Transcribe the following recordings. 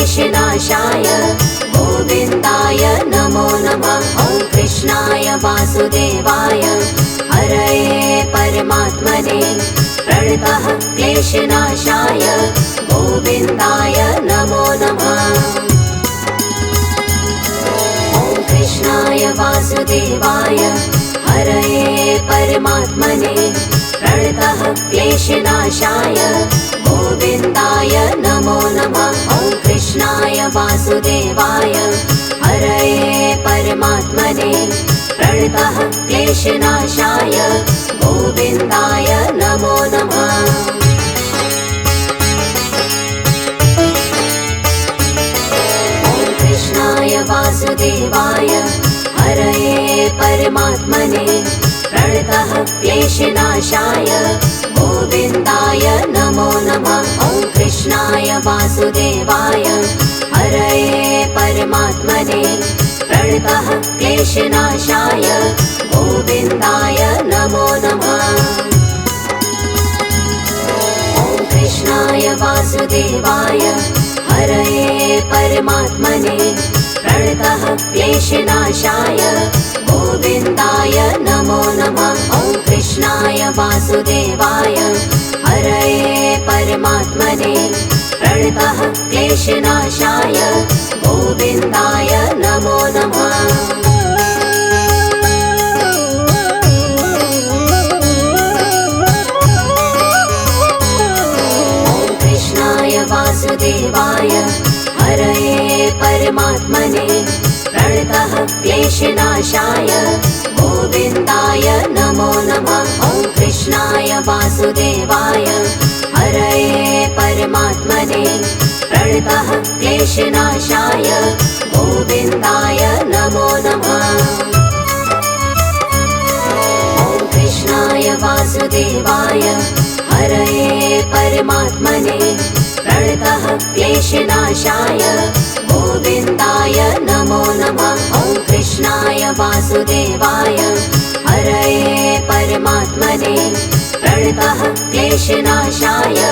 क्लेशनाशाय गोविन्दाय नमो नमः। ॐ कृष्णाय वासुदेवाय हरये परमात्मने प्रणतः क्लेशनाशाय गोविन्दाय नमो नमः। ॐ कृष्णाय वासुदेवाय हरये परमात्मने प्रणतः क्लेशनाशाय गोविन्दाय नमो नमः। ॐ कृष्णाय वासुदेवाय हरये परमात्मने प्रणतः क्लेशनाशाय गोविन्दाय नमो नमः। ॐ कृष्णाय वासुदेवाय हरये परमात्मने प्रणतः क्लेशनाशाय गोविन्दाय नमो नमः। ॐ कृष्णाय वासुदेवाय हरये परमात्मने प्रणतः क्लेशनाशाय गोविन्दाय नमो नमः। ॐ कृष्णाय वासुदेवाय हरये परमात्मने प्रणतः क्लेशनाशाय गोविन्दाय नमो नमः। ॐ कृष्णाय वासुदेवाय हरये परमात्मने प्रणतः क्लेशनाशाय गोविन्दाय नमो नमः। ॐ कृष्णाय वासुदेवाय हरये परमात्मने प्रणतः क्लेशनाशाय गोविन्दाय नमो नमः। ॐ कृष्णाय वासुदेवाय हरये परमात्मने प्रणतः क्लेशनाशाय गोविन्दाय नमो नमः। ॐ कृष्णाय वासुदेवाय हरये परमात्मने प्रणतः क्लेशनाशाय गोविन्दाय नमो नमः। ॐ कृष्णाय वासुदेवाय हरये परमात्मने प्रणतः क्लेशनाशाय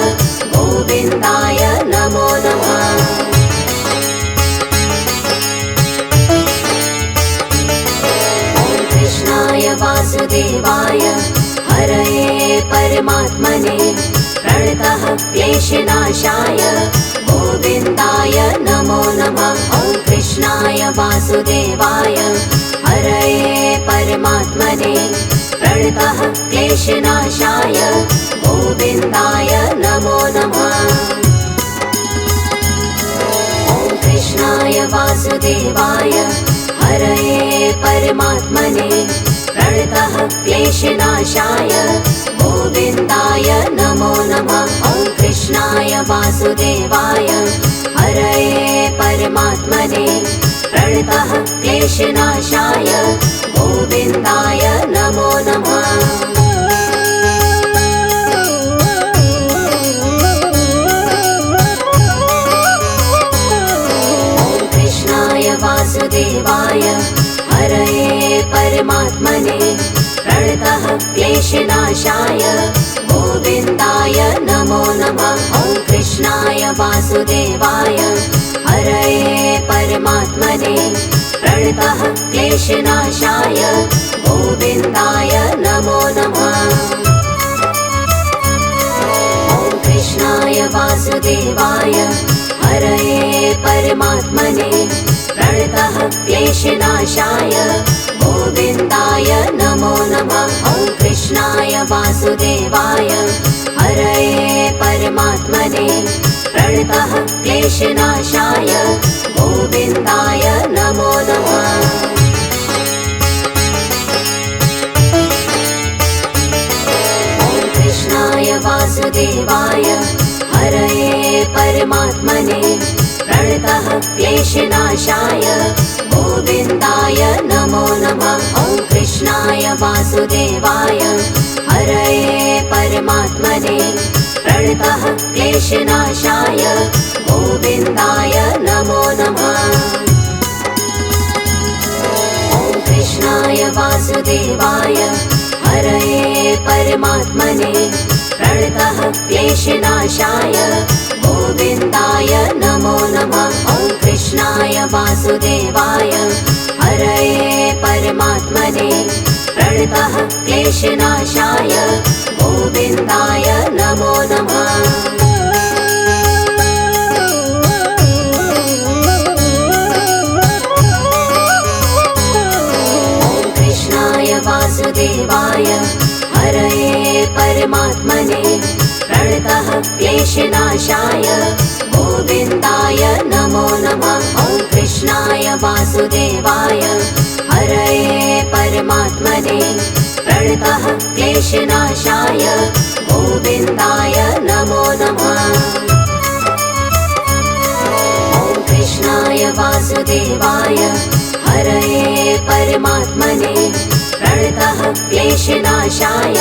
गोविन्दाय नमो नमः। ॐ कृष्णाय वासुदेवाय हरये परमात्मने प्रणतः क्लेशनाशाय गोविन्दाय नमो नमः। ॐ कृष्णाय वासुदेवाय हरये परमात्मने प्रणतः क्लेशनाशाय गोविन्दाय नमो नमः। ॐ कृष्णाय वासुदेवाय हरये परमात्मने प्रणतः क्लेशनाशाय गोविन्दाय नमो नमः। ॐ कृष्णाय वासुदेवाय हरये परमात्मने प्रणतः क्लेशनाशाय गोविन्दाय नमो नमः। ॐ कृष्णाय वासुदेवाय हरये परमात्मने प्रणतः क्लेशनाशाय गोविन्दाय नमो नमः। ॐ कृष्णाय वासुदेवाय हरये परमात्मने प्रणतः क्लेशनाशाय गोविन्दाय नमो नमः। ॐ कृष्णाय वासुदेवाय हरये परमात्मने प्रणतः क्लेशनाशाय गोविन्दाय नमो नमः। ॐ कृष्णाय वासुदेवाय हरये परमात्मने प्रणतः क्लेशनाशाय गोविन्दाय नमो नमः। ॐ कृष्णाय वासुदेवाय हरये परमात्मने प्रणतः क्लेशनाशाय गोविन्दाय नमो नमः। ॐ कृष्णाय वासुदेवाय हरये परमात्मने प्रणतः क्लेशनाशाय गोविन्दाय नमो नमः। ॐ कृष्णाय वासुदेवाय हरये परमात्मने प्रणतः क्लेशनाशाय गोविन्दाय नमो नमः। वासुदेवाय हरये परमात्मने प्रणतः क्लेशनाशाय गोविन्दाय नमो नमः। वासुदेवाय हरये परमात्मने प्रणतः क्लेशनाशाय गोविन्दाय नमो नमः। ॐ कृष्णाय वासुदेवाय हरये परमात्मने प्रणतः क्लेशनाशाय गोविन्दाय नमो नमः। ॐ कृष्णाय वासुदेवाय हरये परमात्मने प्रणतः क्लेशनाशाय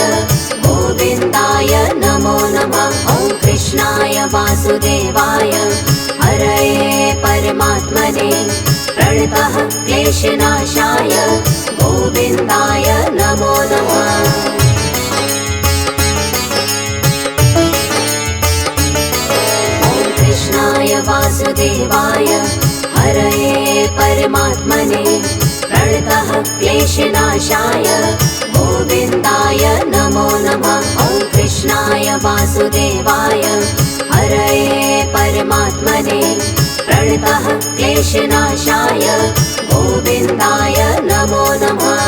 गोविन्दाय नमो नमः। ॐ कृष्णाय वासुदेवाय हरये परमात्मने प्रणतः क्लेशनाशाय गोविन्दाय नमो नमः। ॐ कृष्णाय वासुदेवाय हरये परमात्मने प्रणतः क्लेशनाशाय गोविन्दाय नमो नमः। ॐ कृष्णाय वासुदेवाय हरये परमात्मने प्रणतः क्लेशनाशाय गोविन्दाय नमो नमः।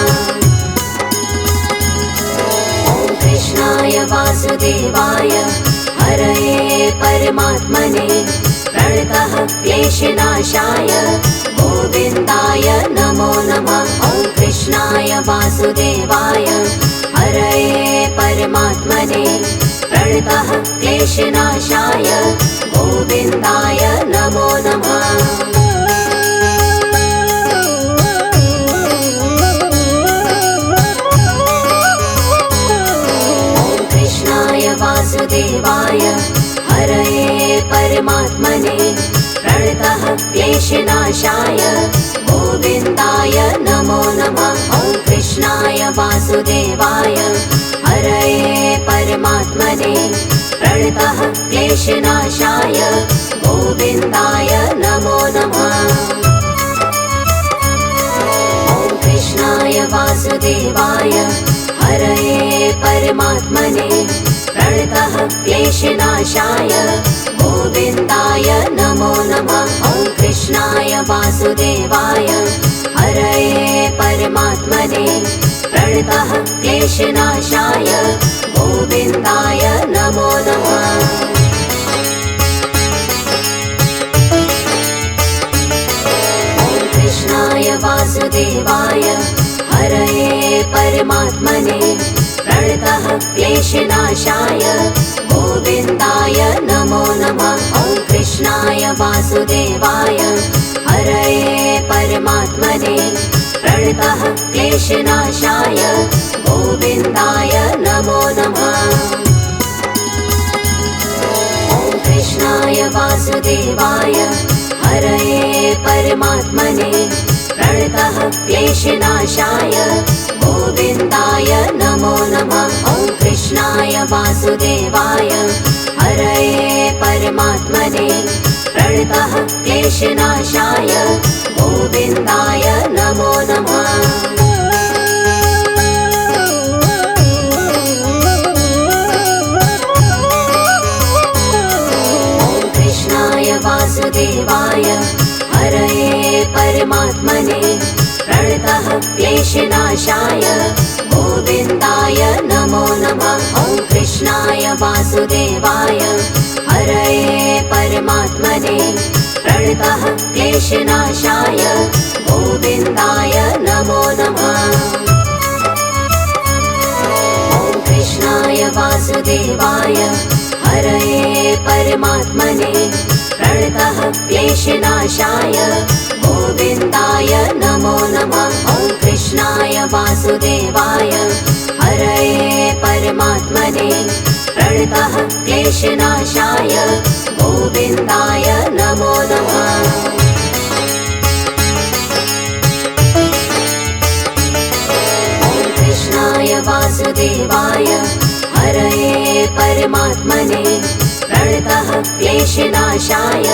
ॐ कृष्णाय वासुदेवाय हरये परमात्मने प्रणतः क्लेशनाशाय गोविन्दाय नमो नमः। ॐ कृष्णाय वासुदेवाय हरये परमात्मने प्रणतः क्लेशनाशाय गोविन्दाय नमो नमः। ॐ कृष्णाय वासुदेवाय हरये परमात्मने प्रणतः क्लेशनाशाय गोविन्दाय नमो नमः। ॐ कृष्णाय वासुदेवाय हरये परमात्मने प्रणतः क्लेशनाशाय गोविन्दाय नमो नमः। ॐ कृष्णाय वासुदेवाय हरये परमात्मने प्रणतः क्लेशनाशाय गोविन्दाय नमो नमः। ॐ कृष्णाय वासुदेवाय हरये परमात्मने प्रणतः क्लेशनाशाय गोविन्दाय नमो नमः। ॐ कृष्णाय वासुदेवाय हरये परमात्मने प्रणतः क्लेशनाशाय गोविन्दाय नमो नमः। ॐ कृष्णाय वासुदेवाय हरये परमात्मने प्रणतः क्लेशनाशाय गोविन्दाय नमो नमः। ॐ कृष्णाय वासुदेवाय हरये परमात्मने प्रणतः क्लेशनाशाय गोविन्दाय नमो नमः। ॐ कृष्णाय वासुदेवाय हरये परमात्मने प्रणतः क्लेशनाशाय गोविन्दाय नमो नमः। ॐ कृष्णाय वासुदेवाय हरये परमात्मने प्रणतः क्लेशनाशाय गोविन्दाय नमो नमः। ॐ कृष्णाय वासुदेवाय हरये परमात्मने प्रणतः क्लेशनाशाय गोविन्दाय नमो नमः। ॐ कृष्णाय वासुदेवाय हरये परमात्मने प्रणतः क्लेशनाशाय गोविन्दाय नमो नमः। ॐ कृष्णाय वासुदेवाय हरये परमात्मने प्रणतः क्लेशनाशाय गोविन्दाय नमो नमः। ॐ कृष्णाय वासुदेवाय हरये परमात्मने प्रणतः क्लेशनाशाय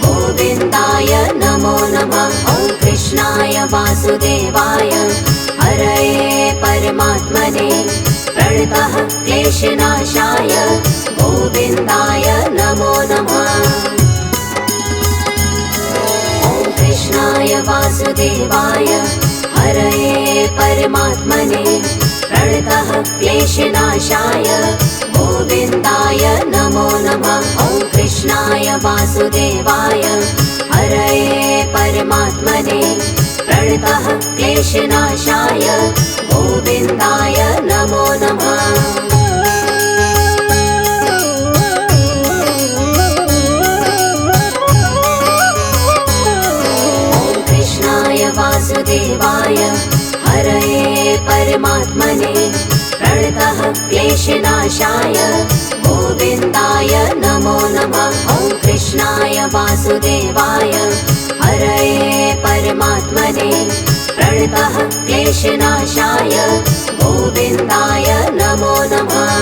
गोविन्दाय नमो नमः। ॐ वासुदेवाय हरये परमात्मने प्रणतः क्लेशनाशाय गोविन्दाय नमो नमः। ॐ कृष्णाय वासुदेवाय हरये परमात्मने प्रणतः क्लेशनाशाय गोविन्दाय नमो नमः। ॐ कृष्णाय वासुदेवाय हरये परमात्मने प्रणतः क्लेशनाशाय गोविन्दाय नमो नमः। ॐ कृष्णाय वासुदेवाय हरये परमात्मने प्रणतः क्लेशनाशाय गोविन्दाय नमो नमः। ॐ कृष्णाय वासुदेवाय हरये परमात्मने प्रणतः क्लेशनाशाय गोविन्दाय नमो नमः।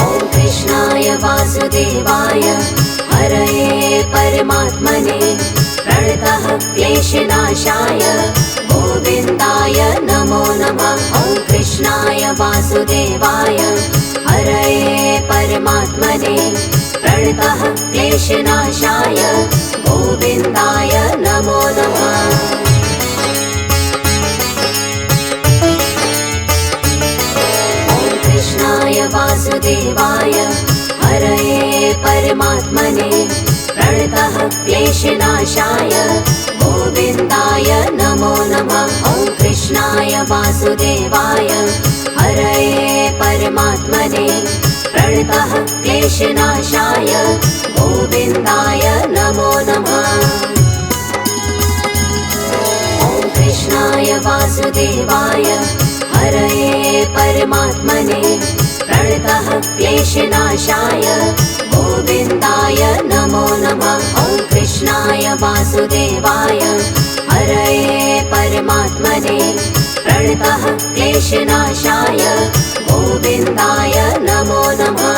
ॐ कृष्णाय वासुदेवाय हरये परमात्मने प्रणतः क्लेशनाशाय गोविन्दाय नमो नमः। ॐ कृष्णाय वासुदेवाय हरये परमात्मने प्रणतः क्लेशनाशाय गोविन्दाय नमो नमः। ॐ कृष्णाय वासुदेवाय हरये परमात्मने प्रणतः क्लेशनाशाय गोविन्दाय नमो नमः। ॐ कृष्णाय वासुदेवाय हरये परमात्मने प्रणतः क्लेशनाशाय गोविन्दाय नमो नमः। ॐ कृष्णाय वासुदेवाय हरये परमात्मने प्रणतः क्लेशनाशाय गोविन्दाय नमो नमः। ॐ कृष्णाय वासुदेवाय हरये परमात्मने प्रणतः क्लेशनाशाय गोविन्दाय नमो नमः।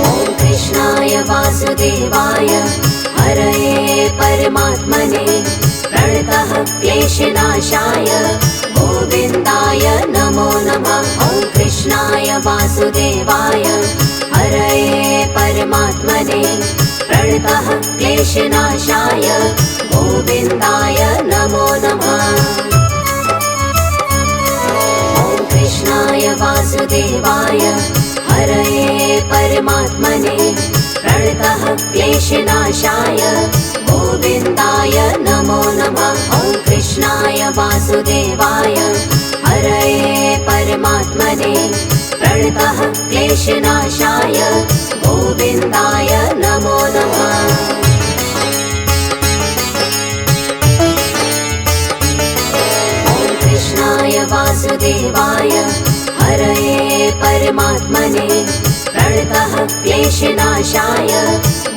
ॐ कृष्णाय वासुदेवाय हरये परमात्मने प्रणतः क्लेशनाशाय गोविन्दाय नमो नमः। ॐ कृष्णाय वासुदेवाय हरये परमात्मने प्रणतः क्लेशनाशाय गोविन्दाय नमो नमः। ॐ कृष्णाय वासुदेवाय हरये परमात्मने प्रणतः क्लेशनाशाय गोविन्दाय नमो नमः। ॐ कृष्णाय वासुदेवाय हरये परमात्मने प्रणतः क्लेशनाशाय गोविन्दाय नमो नमः। ॐ कृष्णाय वासुदेवाय हरये परमात्मने प्रणतः क्लेशनाशाय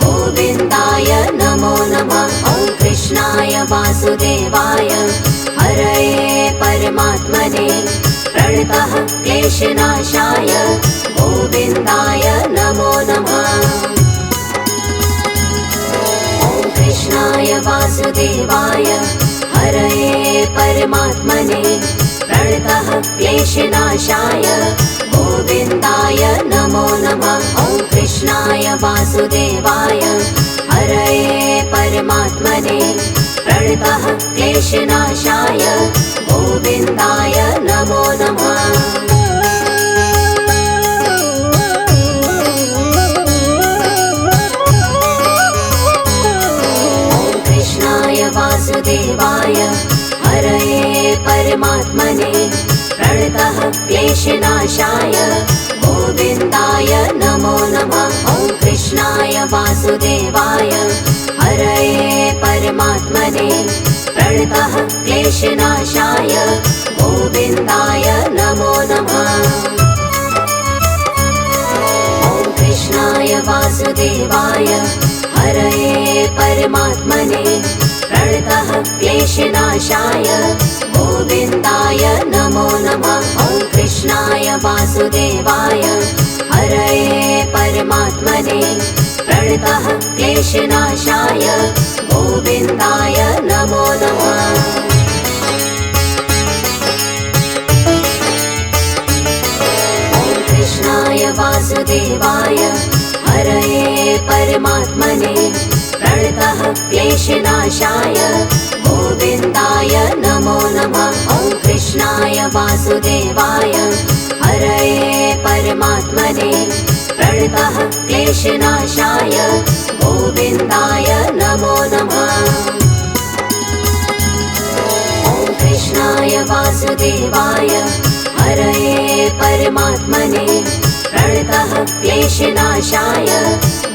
गोविन्दाय नमो नमः। ॐ कृष्णाय वासुदेवाय हरये परमात्मने प्रणतः क्लेशनाशाय गोविन्दाय नमो नमः। ॐ कृष्णाय वासुदेवाय हरये परमात्मने प्रणतः क्लेशनाशाय गोविन्दाय नमो नमः। ॐ कृष्णाय वासुदेवाय हरये परमात्मने प्रणतः क्लेशनाशाय गोविन्दाय नमो नमः। ॐ कृष्णाय वासुदेवाय हरये परमात्मने प्रणतः क्लेशनाशाय गोविन्दाय नमो नमः। ॐ कृष्णाय वासुदेवाय हरये परमात्मने प्रणतः क्लेशनाशाय गोविन्दाय नमो नमः। ॐ कृष्णाय वासुदेवाय हरये परमात्मने प्रणतः क्लेशनाशाय गोविन्दाय नमो नमः। ॐ कृष्णाय वासुदेवाय हरये परमात्मने प्रणतः क्लेशनाशाय गोविन्दाय नमो नमः। कृष्णाय वासुदेवाय हरये परमात्मने प्रणतः क्लेशनाशाय गोविन्दाय नमो नमः। ॐ कृष्णाय वासुदेवाय हरये परमात्मने प्रणतः क्लेशनाशाय गोविन्दाय नमो नमः। ॐ कृष्णाय वासुदेवाय हरये परमात्मने प्रणतः क्लेशनाशाय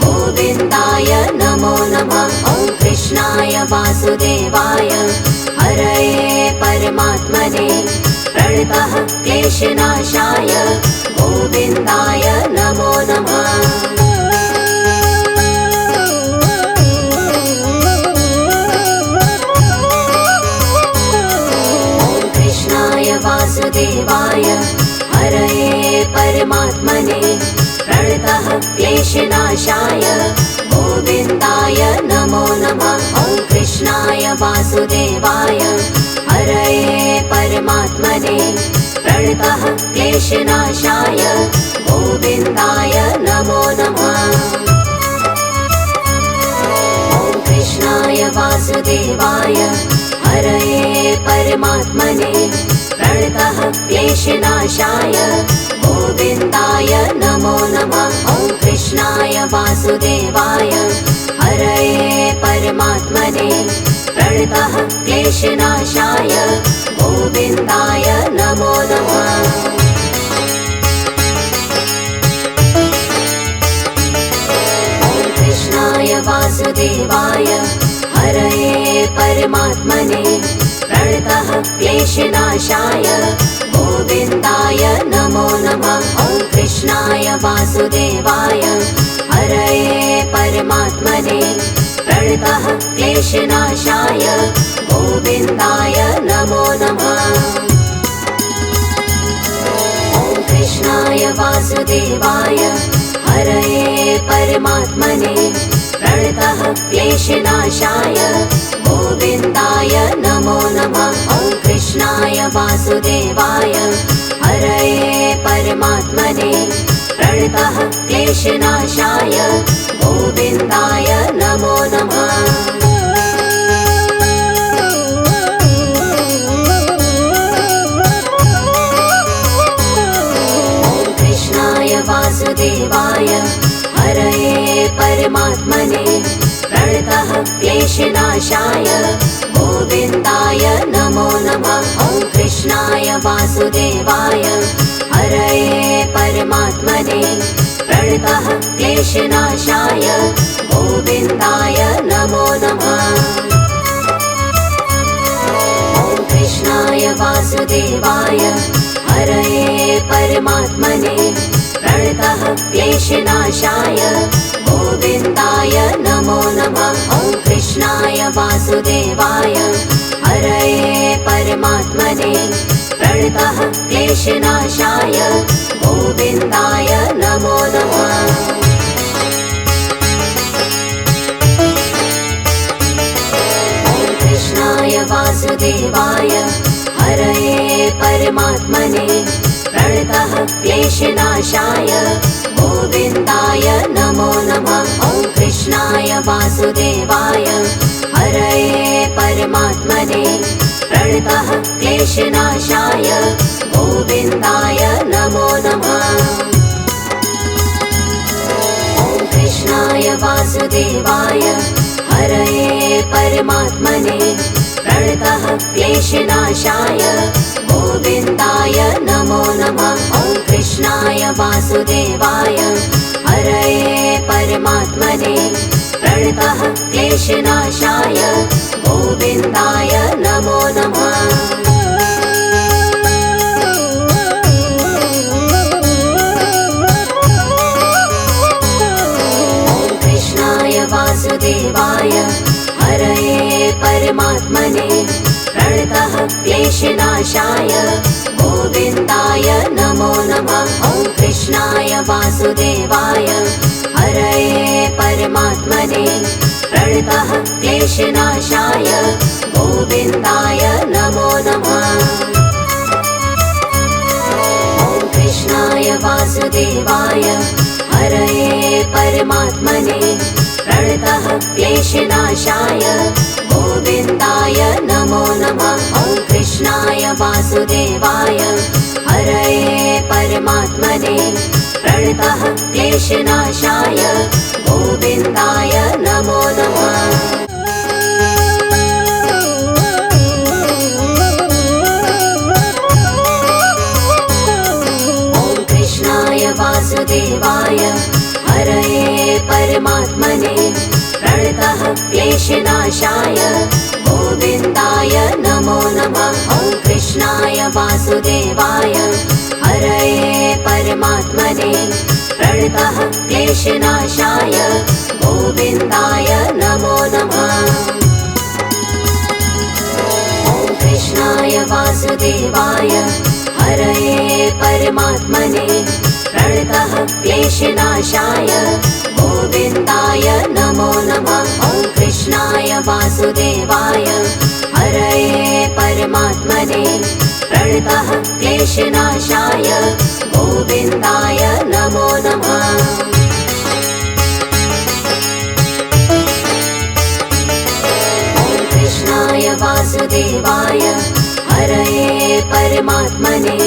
गोविन्दाय नमो नमः। ॐ कृष्णाय वासुदेवाय हरये परमात्मने प्रणतः क्लेशनाशाय गोविन्दाय नमो नमः। वासुदेवाय हरये परमात्मने प्रणतः क्लेशनाशाय गोविन्दाय नमो नमः। ॐ कृष्णाय वासुदेवाय हरये परमात्मने प्रणतः क्लेशनाशाय गोविन्दाय नमो नमः। ॐ कृष्णाय वासुदेवाय हरये परमात्मने प्रणतः क्लेशनाशाय गोविन्दाय नमो नमः। ॐ कृष्णाय वासुदेवाय हरये परमात्मने प्रणतः क्लेशनाशाय गोविन्दाय नमो नमः। ॐ कृष्णाय वासुदेवाय हरये परमात्मने प्रणतः क्लेशनाशाय गोविन्दाय नमो नमः। ॐ कृष्णाय वासुदेवाय हरये परमात्मने प्रणतः क्लेशनाशाय गोविन्दाय नमो नमः। ॐ कृष्णाय वासुदेवाय हरये परमात्मने प्रणतः क्लेशनाशाय गोविन्दाय नमो नमः। ॐ कृष्णाय वासुदेवाय हरये परमात्मने प्रणतः क्लेशनाशाय गोविन्दाय नमो नमः। ॐ कृष्णाय वासुदेवाय हरये परमात्मने प्रणतः क्लेशनाशाय गोविन्दाय नमो नमः। ॐ कृष्णाय वासुदेवाय हरये परमात्मने प्रणतः क्लेशनाशाय गोविन्दाय नमो नमः। ॐ कृष्णाय वासुदेवाय हरये परमात्मने प्रणतः क्लेशनाशाय गोविन्दाय नमो नमः। ॐ कृष्णाय वासुदेवाय हरये परमात्मने प्रणतः क्लेशनाशाय गोविन्दाय नमो नमः। ॐ कृष्णाय वासुदेवाय हरये परमात्मने प्रणतः क्लेशनाशाय गोविन्दाय नमो नमः। ॐ कृष्णाय वासुदेवाय हरये परमात्मने प्रणतः क्लेशनाशाय गोविन्दाय नमो नमः। ॐ कृष्णाय वासुदेवाय हरये परमात्मने प्रणतः क्लेशनाशाय गोविन्दाय नमो नमः। ॐ कृष्णाय वासुदेवाय हरये परमात्मने प्रणतः क्लेशनाशाय गोविन्दाय नमो नमः। ॐ कृष्णाय वासुदेवाय हरये परमात्मने प्रणतः क्लेशनाशाय गोविन्दाय नमो नमः। कृष्णाय वासुदेवाय हरये परमात्मने प्रणतः क्लेशनाशाय गोविन्दाय नमो नमः। ॐ कृष्णाय वासुदेवाय हरये परमात्मने प्रणतः क्लेशनाशाय गोविन्दाय नमो नमः। ॐ कृष्णाय वासुदेवाय हरये परमात्मने प्रणतः क्लेशनाशाय गोविन्दाय नमो नमः। वासुदेवाय हरये परमात्मने प्रणतः क्लेशनाशाय गोविन्दाय नमो नमः। ॐ कृष्णाय वासुदेवाय हरये परमात्मने प्रणतः क्लेशनाशाय गोविन्दाय नमो नमः। ॐ कृष्णाय वासुदेवाय हरये परमात्मने प्रणतः क्लेशनाशाय गोविन्दाय नमो नमः। ॐ कृष्णाय वासुदेवाय हरये परमात्मने प्रणतः क्लेशनाशाय गोविन्दाय नमो नमः। ॐ कृष्णाय वासुदेवाय हरये परमात्मने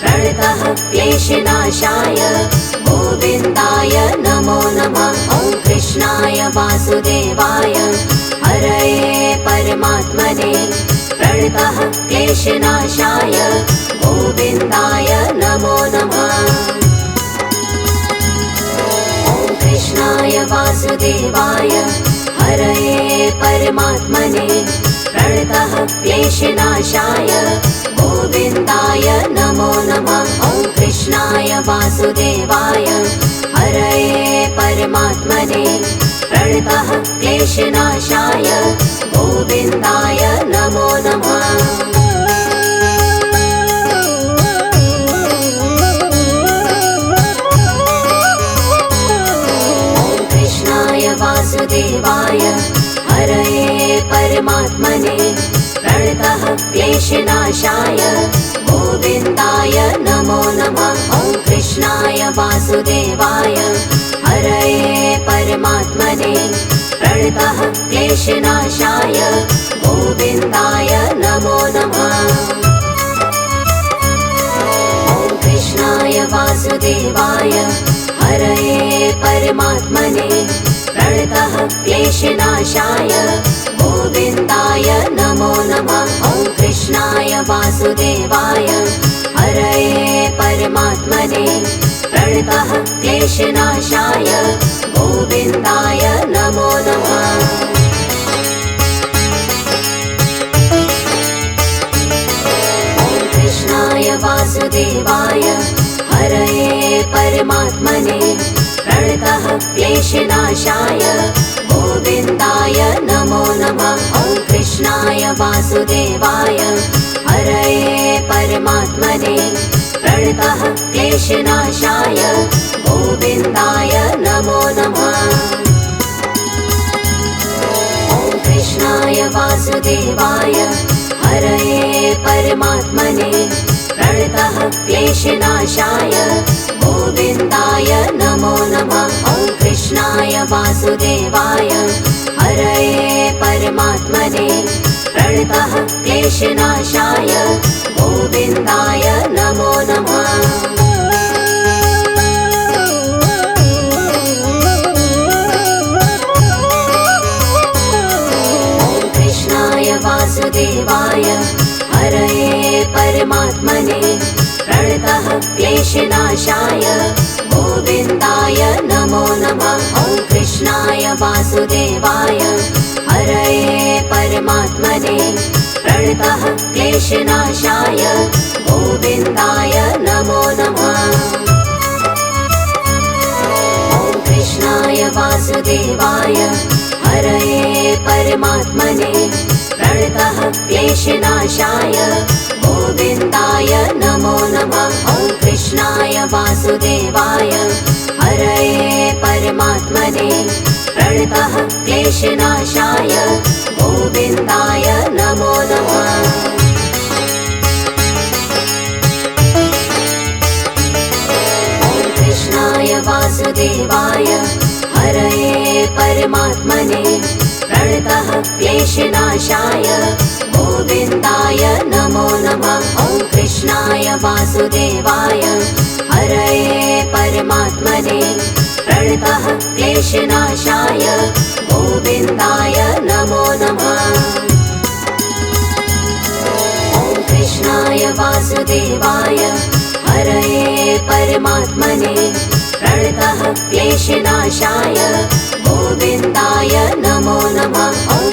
प्रणतः क्लेशनाशाय गोविन्दाय नमो नमः। ॐ कृष्णाय वासुदेवाय हरये परमात्मने प्रणतः क्लेशनाशाय गोविन्दाय नमो नमः। ॐ कृष्णाय वासुदेवाय हरये परमात्मने प्रणतः क्लेशनाशाय गोविन्दाय नमो नमः। ॐ कृष्णाय वासुदेवाय हरये परमात्मने प्रणतः क्लेशनाशाय गोविन्दाय नमो नमः। ॐ कृष्णाय वासुदेवाय हरये परमात्मने प्रणतः क्लेशनाशाय गोविन्दाय नमो नमः। ॐ कृष्णाय वासुदेवाय हरये परमात्मने प्रणतः क्लेशनाशाय गोविन्दाय नमो नमः। ॐ कृष्णाय वासुदेवाय हरये परमात्मने प्रणतः क्लेशनाशाय गोविन्दाय नमो नमः। ॐ कृष्णाय वासुदेवाय हरये परमात्मने प्रणतः क्लेशनाशाय गोविन्दाय नमो नमः। ॐ कृष्णाय वासुदेवाय हरये परमात्मने प्रणतः क्लेशनाशाय गोविन्दाय नमो नमः। ॐ कृष्णाय वासुदेवाय हरये परमात्मने प्रणतः क्लेशनाशाय गोविन्दाय नमो नमः। ॐ कृष्णाय वासुदेवाय हरये परमात्मने प्रणतः क्लेशनाशाय गोविन्दाय नमो नमः। ॐ कृष्णाय वासुदेवाय हरये परमात्मने प्रणतः क्लेशनाशाय गोविन्दाय नमो नमः। ॐ कृष्णाय वासुदेवाय हरये परमात्मने प्रणतः क्लेशनाशाय गोविन्दाय नमो नमः। ॐ कृष्णाय वासुदेवाय हरये परमात्मने प्रणतः क्लेशनाशाय गोविन्दाय नमो नमः। ॐ कृष्णाय वासुदेवाय हरये परमात्मने प्रणतः क्लेशनाशाय गोविन्दाय नमो नमः। ॐ कृष्णाय वासुदेवाय हरये परमात्मने प्रणतः क्लेशनाशाय गोविन्दाय नमो नमः। ॐ कृष्णाय वासुदेवाय हरये परमात्मने प्रणतः क्लेशनाशाय गोविन्दाय नमो नमः। ॐ कृष्णाय वासुदेवाय हरये परमात्मने प्रणतः क्लेशनाशाय गोविन्दाय नमो नमः। ॐ कृष्णाय वासुदेवाय हरये परमात्मने प्रणतः क्लेशनाशाय